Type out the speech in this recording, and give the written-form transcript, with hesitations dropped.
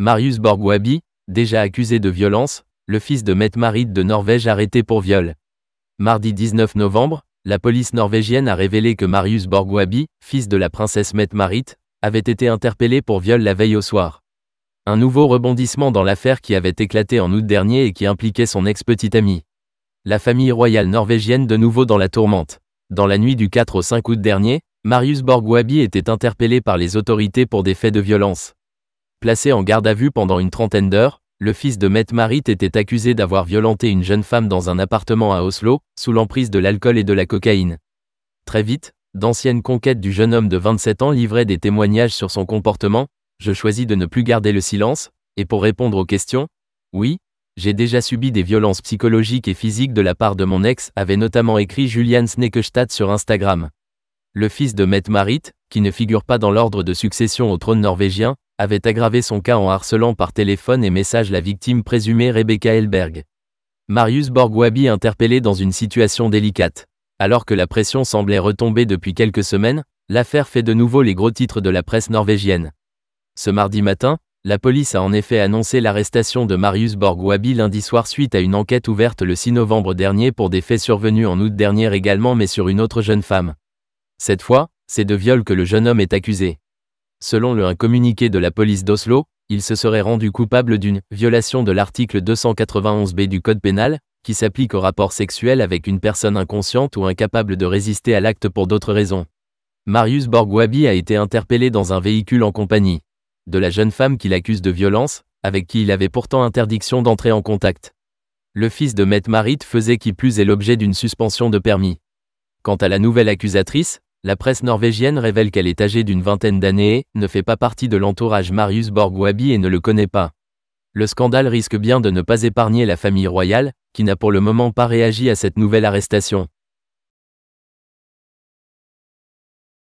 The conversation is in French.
Marius Borg-Wabi, déjà accusé de violence, le fils de Mette-Marit de Norvège arrêté pour viol. Mardi 19 novembre, la police norvégienne a révélé que Marius Borg-Wabi, fils de la princesse Mette-Marit, avait été interpellé pour viol la veille au soir. Un nouveau rebondissement dans l'affaire qui avait éclaté en août dernier et qui impliquait son ex-petite amie. La famille royale norvégienne de nouveau dans la tourmente. Dans la nuit du 4 au 5 août dernier, Marius Borg-Wabi était interpellé par les autorités pour des faits de violence. Placé en garde à vue pendant une trentaine d'heures, le fils de Mette-Marit était accusé d'avoir violenté une jeune femme dans un appartement à Oslo, sous l'emprise de l'alcool et de la cocaïne. Très vite, d'anciennes conquêtes du jeune homme de 27 ans livraient des témoignages sur son comportement. Je choisis de ne plus garder le silence, et pour répondre aux questions, oui, j'ai déjà subi des violences psychologiques et physiques de la part de mon ex, avait notamment écrit Julian Snekestad sur Instagram. Le fils de Mette-Marit, qui ne figure pas dans l'ordre de succession au trône norvégien, avait aggravé son cas en harcelant par téléphone et message la victime présumée Rebecca Elberg. Marius Borg-Wabi interpellé dans une situation délicate. Alors que la pression semblait retomber depuis quelques semaines, l'affaire fait de nouveau les gros titres de la presse norvégienne. Ce mardi matin, la police a en effet annoncé l'arrestation de Marius Borg-Wabi lundi soir suite à une enquête ouverte le 6 novembre dernier pour des faits survenus en août dernier également mais sur une autre jeune femme. Cette fois, c'est de viol que le jeune homme est accusé. Selon un communiqué de la police d'Oslo, il se serait rendu coupable d'une violation de l'article 291b du Code pénal, qui s'applique au rapport sexuel avec une personne inconsciente ou incapable de résister à l'acte pour d'autres raisons. Marius Borg-Wabi a été interpellé dans un véhicule en compagnie de la jeune femme qu'il accuse de violence, avec qui il avait pourtant interdiction d'entrer en contact. Le fils de Mette-Marit faisait qui plus est l'objet d'une suspension de permis. Quant à la nouvelle accusatrice, la presse norvégienne révèle qu'elle est âgée d'une vingtaine d'années et ne fait pas partie de l'entourage Marius Borg-Wabi et ne le connaît pas. Le scandale risque bien de ne pas épargner la famille royale, qui n'a pour le moment pas réagi à cette nouvelle arrestation.